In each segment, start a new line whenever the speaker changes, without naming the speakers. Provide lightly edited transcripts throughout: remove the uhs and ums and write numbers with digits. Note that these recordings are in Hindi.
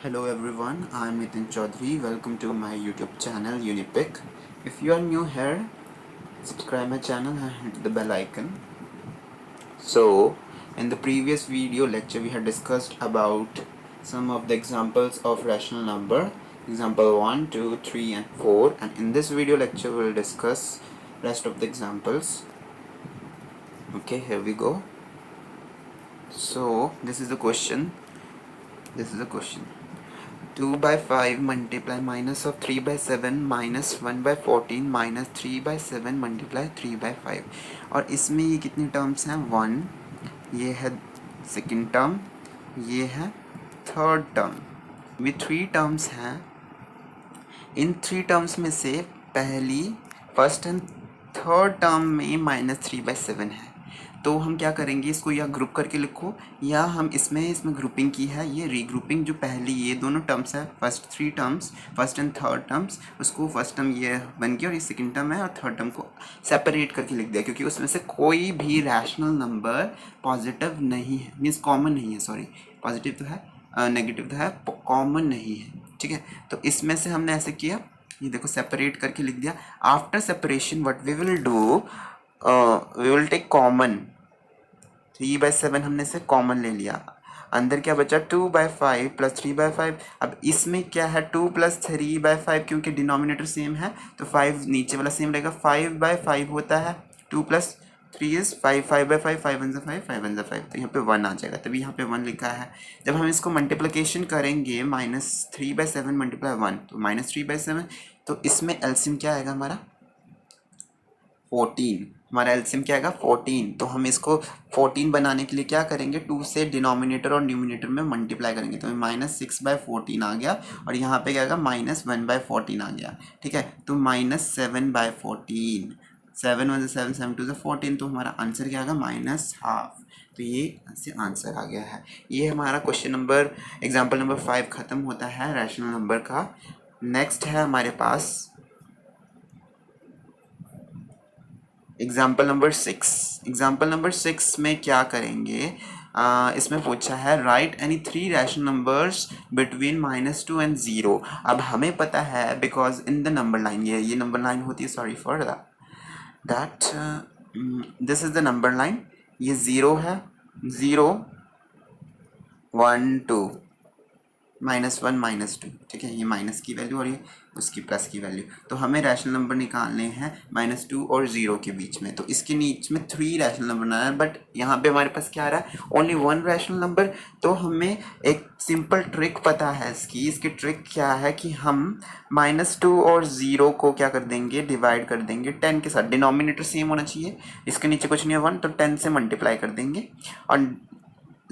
Hello everyone, I am Nitin Chaudhary. Welcome to my YouTube channel Unipic. If you are new here, subscribe my channel and hit the bell icon. So, in the previous video lecture we had discussed about some of the examples of rational number, example 1, 2, 3 and 4, and in this video lecture we will discuss rest of the examples. Okay, here we go. So, this is the question. 2 by 5 multiply minus of 3 by 7 minus 1 by 14 minus 3 by 7 multiply 3 by 5 और इसमें ये कितनी टर्म्स हैं 1 ये है सेकंड टर्म ये है थर्ड टर्म ये 3 टर्म्स हैं इन 3 टर्म्स में से पहली फर्स्ट एंड थर्ड टर्म में -3/7 है तो हम क्या करेंगे इसको या ग्रुप करके लिखो या हम इसमें ग्रुपिंग की है ये रीग्रुपिंग जो पहली ये दोनों टर्म्स है first 3 terms first and third terms उसको फर्स्ट टर्म ये बन गया और ये सेकंड टर्म है और थर्ड टर्म को सेपरेट करके लिख दिया क्योंकि उसमें से कोई भी रैशनल नंबर पॉजिटिव नहीं है मीन्स कॉमन नहीं है सॉरी पॉजिटिव तो है नेगेटिव तो है कॉमन नहीं है ठीक है तो इसमें से हमने ऐसे किया ये देखो सेपरेट करके लिख दिया after separation what we will do we will take common 3/7 हमने से कॉमन ले लिया अंदर क्या बचा 2/5 प्लस 3/5 अब इसमें क्या है 2 प्लस 3/5 क्योंकि डिनोमिनेटर सेम है तो 5 नीचे वाला सेम रहेगा 5/5 होता है 2 प्लस 3 इज 5 5/5 5 1 5 5 1 5 तो यहाँ पे 1 आ जाएगा तभी यहाँ पे 1 लिखा है जब हम इसको मल्टीप्लिकेशन करेंगे -3/7 मल्टीप्लाई 1 तो -3/7 तो इसमें एलसीएम क्या आएगा हमारा 14 हमारा एलसीएम क्या आएगा 14 तो हम इसको 14 बनाने के लिए क्या करेंगे 2 से डिनोमिनेटर और न्यूमिनेटर में मल्टीप्लाई करेंगे तो -6/14 आ गया और यहाँ पे क्या आएगा -1/14 आ गया ठीक है तो -7/14 7 1 7 7 2 14 तो हमारा आंसर क्या आएगा -हाफ तो ये आंसर आ गया है ये हमारा क्वेश्चन नंबर एग्जाम्पल नंबर 5 ख़त्म होता है रैशनल नंबर का नेक्स्ट है हमारे पास एग्जाम्पल नंबर 6 में क्या करेंगे इसमें पूछा है right any 3 rational numbers between -2 and 0 अब हमें पता है because in the number line ये नंबर लाइन होती है sorry for that this is the number line ये 0 है 0 1 2 -1 -2 ठीक है ये माइनस की वैल्यू और ये उसकी प्लस की वैल्यू तो हमें रैशनल नंबर निकालने हैं -2 और 0 के बीच में तो इसके नीचे में 3 रैशनल नंबर बनाना है बट यहाँ पे हमारे पास क्या आ रहा है ओनली 1 रैशनल नंबर तो हमें एक सिंपल ट्रिक पता है इसकी ट्रिक क्या है कि हम -2 और 0 को क्या कर देंगे डिवाइड कर देंगे 10 के साथ डिनोमिनेटर सेम होना चाहिए इसके नीचे कुछ नहीं है 1 तो 10 से मल्टीप्लाई कर देंगे और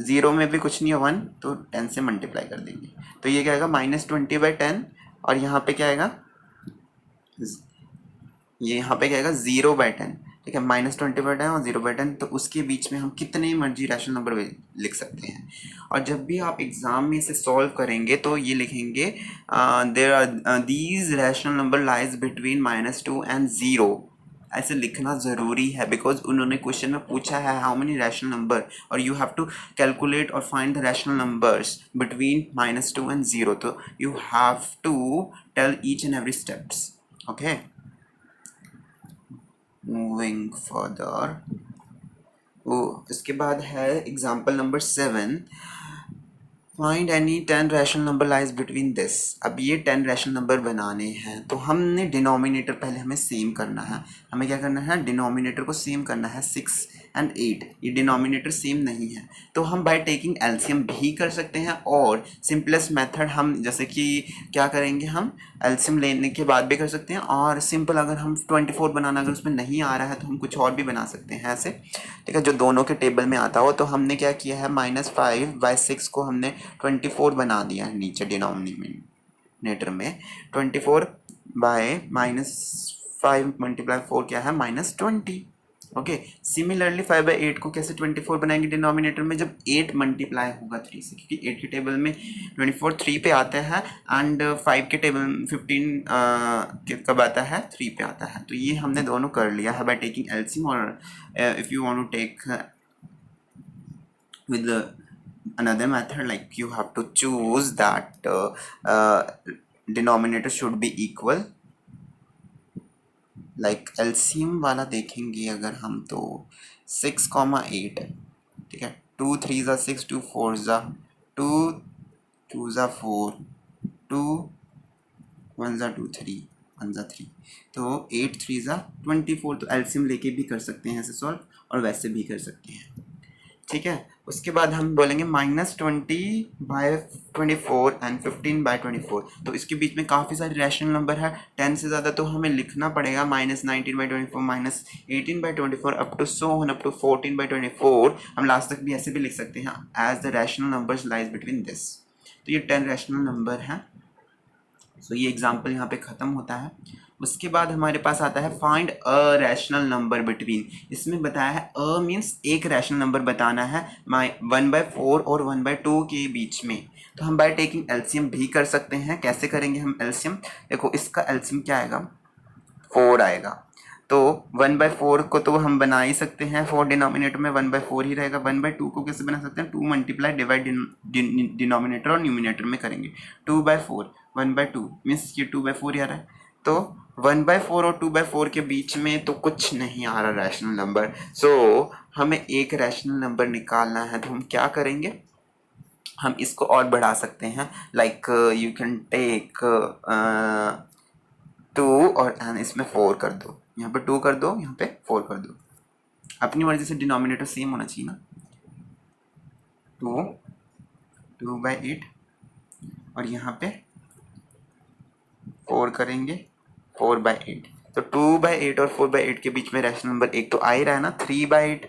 0 में भी कुछ नहीं है 1 तो 10 से मल्टीप्लाई कर देंगे तो ये क्या आएगा -20/10 और यहाँ पे क्या आएगा ये यहाँ पे क्या आएगा 0/10 ठीक है -20/10 और 0/10 तो उसके बीच में हम कितने मर्जी रैशनल नंबर लिख सकते हैं और जब भी आप एग्जाम में इसे सॉल्व करेंगे तो ये लिखेंगे there are these rational number lies between -2 and 0 ऐसे लिखना ज़रूरी है बिकॉज उन्होंने क्वेश्चन में पूछा है हाउ मेनी रैशनल नंबर और यू हैव टू कैलकुलेट और find the rational numbers between -2 and 0 तो you have to tell each and every steps okay moving further इसके बाद है example number 7 find any 10 rational number lies between this अब ये 10 रैशनल नंबर बनाने हैं तो हमने डिनोमिनेटर पहले हमें सेम करना है हमें क्या करना है डिनोमिनेटर को सेम करना है 6 एंड 8 ये डिनोमिनेटर सेम नहीं है तो हम बाय टेकिंग एलसीएम भी कर सकते हैं और सिंपलेस्ट मेथड हम जैसे कि क्या करेंगे हम एलसीएम लेने के बाद भी कर सकते हैं और सिंपल अगर हम 24 बनाना अगर उसमें नहीं आ रहा है तो हम कुछ और भी बना सकते हैं ऐसे ठीक है जो दोनों के टेबल में आता हो तो हमने क्या किया है -5/6 को हमने 24 बना दिया है नीचे डिनोमिनेटर में 24 बाय -5 मल्टीप्लाई 4 क्या है -20 ओके सिमिलरली 5/8 को कैसे 24 बनाएंगे डिनोमिनेटर में जब 8 मल्टीप्लाई होगा 3 से क्योंकि 8 के टेबल में 24 3 पे आता है एंड 5 के टेबल 15 कब आता है 3 पे आता है तो ये हमने दोनों कर लिया है बाय टेकिंग एलसीएम और if you want to take with the another method, like you have to choose that denominator should be equal. Like LCM वाला देखेंगे अगर हम तो 6,8 है, ठीक है। 2 3 ज़ा 6, 2 4 ज़ा 2, 2 ज़ा 4, 2 1 ज़ा 2 3, 1 ज़ा 3, तो 8 3 ज़ा 24। तो एलसीएम लेके भी कर सकते हैं ऐसे सॉल्व, और वैसे भी कर सकते हैं, ठीक है। उसके बाद हम बोलेंगे -20/24 एंड 15/24। तो इसके बीच में काफ़ी सारे रैशनल नंबर है, 10 से ज़्यादा, तो हमें लिखना पड़ेगा -19/24, -18/24 up to so on up to 14/24। हम लास्ट तक भी ऐसे भी लिख सकते हैं, as the rational numbers lies between this. तो ये 10 रैशनल नंबर हैं। सो ये एग्जाम्पल यहाँ पे ख़त्म होता है। उसके बाद हमारे पास आता है find a rational number between. इसमें बताया है अ मीन्स एक रैशनल नंबर बताना है 1/4 और 1/2 के बीच में। तो हम बाय टेकिंग एलसीएम भी कर सकते हैं। कैसे करेंगे हम एलसीएम? देखो इसका एलसीएम क्या आएगा, 4 आएगा। तो 1/4 को तो हम बना ही सकते हैं, 4 डिनोमिनेटर में 1/4 ही रहेगा। 1/2 को कैसे बना सकते हैं? 2 मल्टीप्लाई डिवाइड डिनोमिनेटर और न्यूमिनेटर में करेंगे। 2/4 1/2 मीन्स ये 2/4 ही आ रहा है। तो 1/4 और 2/4 के बीच में तो कुछ नहीं आ रहा रैशनल नंबर। सो हमें एक रैशनल नंबर निकालना है, तो हम क्या करेंगे? हम इसको और बढ़ा सकते हैं, लाइक यू कैन टेक 2 और इसमें 4 कर दो, यहाँ पे 2 कर दो, यहाँ पे 4 कर दो। अपनी मर्जी से डिनोमिनेटर सेम होना चाहिए ना। 2/8 और यहाँ पे 4 करेंगे 4/8। तो 2/8 और 4/8 के बीच में रैशनल नंबर एक तो आ ही रहा है ना, 3/8।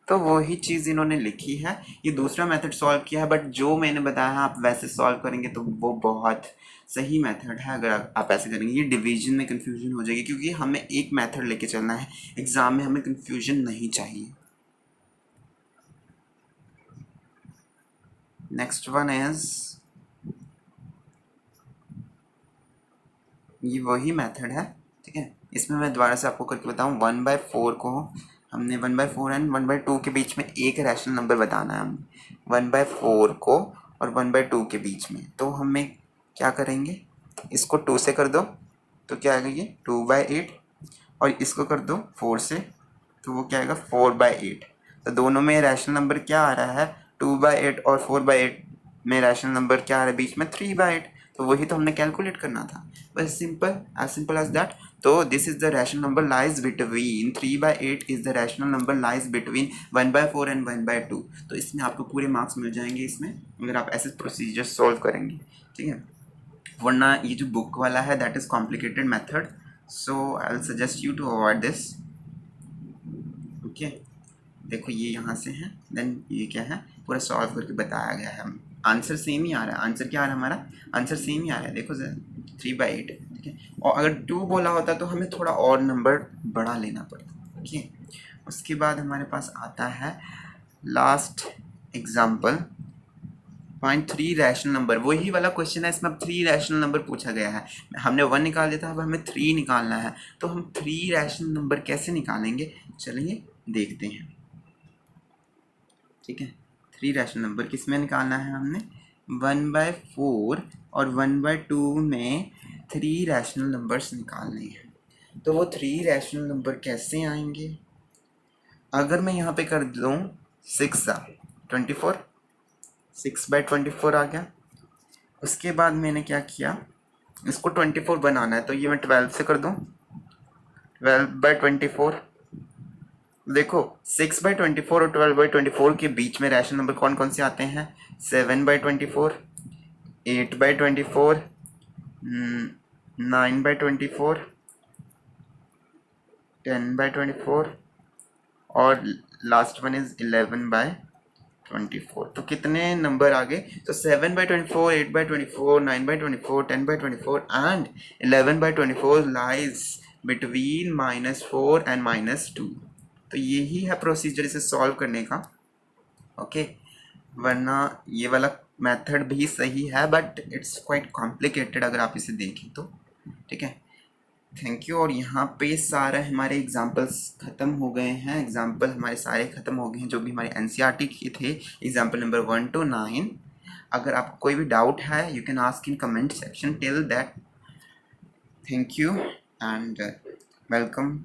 तो वही चीज़ इन्होंने लिखी है। ये दूसरा मेथड सॉल्व किया है, बट जो मैंने बताया है आप वैसे सॉल्व करेंगे तो वो बहुत सही मेथड है। अगर आप ऐसे करेंगे, ये डिवीजन में कंफ्यूजन हो जाएगी, क्योंकि हमें एक मेथड लेके चलना है। एग्जाम में हमें कंफ्यूजन नहीं चाहिए। नेक्स्ट वन इज, ये वही मेथड है, ठीक है। इसमें मैं दोबारा से आपको करके बताऊँ। 1/4 को हमने 1/4 एंड 1/2 के बीच में एक रैशनल नंबर बताना है हमें, 1/4 को और 1/2 के बीच में। तो हमें क्या करेंगे, इसको 2 से कर दो तो क्या आएगा, ये 2/8, और इसको कर दो 4 से तो वो क्या आएगा, 4/8। तो दोनों में रैशनल नंबर क्या आ रहा है, 2/8 और 4/8 में रैशनल नंबर क्या आ रहा है बीच में, 3/8। तो वही तो हमने कैलकुलेट करना था, बस सिंपल एज दैट। तो this is the rational number lies between 3/8 is the rational number lies between 1/4 and 1/2। तो इसमें आपको पूरे मार्क्स मिल जाएंगे इसमें, अगर आप ऐसे प्रोसीजर सॉल्व करेंगे, ठीक है। वरना ये जो बुक वाला है that is complicated method, so I will suggest you to avoid this. Okay, देखो ये यहाँ से है, देन ये क्या है, पूरा सॉल्व करके बताया गया है। आंसर सेम ही आ रहा है। आंसर क्या आ रहा है हमारा, आंसर सेम ही आ रहा है, देखो सर 3/8, ठीक है। और अगर 2 बोला होता तो हमें थोड़ा और नंबर बढ़ा लेना पड़ता, ठीक है। उसके बाद हमारे पास आता है last example, point 3 rational number. वही वाला क्वेश्चन है, इसमें अब 3 रैशनल नंबर पूछा गया है। हमने 1 निकाल दिया था, अब हमें 3 निकालना है। तो हम 3 रैशनल नंबर कैसे निकालेंगे, चलिए देखते हैं, ठीक है। 3 रैशनल नंबर किस में निकालना है हमने, 1/4 और 1/2 में 3 रैशनल नंबर्स निकालने हैं। तो वो 3 रैशनल नंबर कैसे आएंगे, अगर मैं यहाँ पे कर दूँ 6/24, 6/24 आ गया। उसके बाद मैंने क्या किया, इसको 24 बनाना है, तो ये मैं 12 से कर दूँ, 12/24। देखो 6/24 और 12/24 के बीच में रैशनल नंबर कौन कौन से आते हैं, 7/24, 8/24, 9/24, 10/24 और लास्ट वन इज 11/24। तो कितने नंबर आ गए, तो 7/24, 8/24, 9/24, 10/24 एंड 11/24 लाइज बिटवीन -4 एंड -2। तो यही है प्रोसीजर इसे सॉल्व करने का, ओके। वरना ये वाला मेथड भी सही है, बट इट्स क्वाइट कॉम्प्लिकेटेड अगर आप इसे देखें तो, ठीक है। Thank you. और यहाँ पे सारे हमारे एग्जाम्पल्स ख़त्म हो गए हैं, एग्जाम्पल हमारे सारे ख़त्म हो गए हैं जो भी हमारे एनसीईआरटी के थे, एग्जाम्पल नंबर 1 to 9। अगर आपको कोई भी डाउट है you can ask in comment section till that. Thank you and welcome.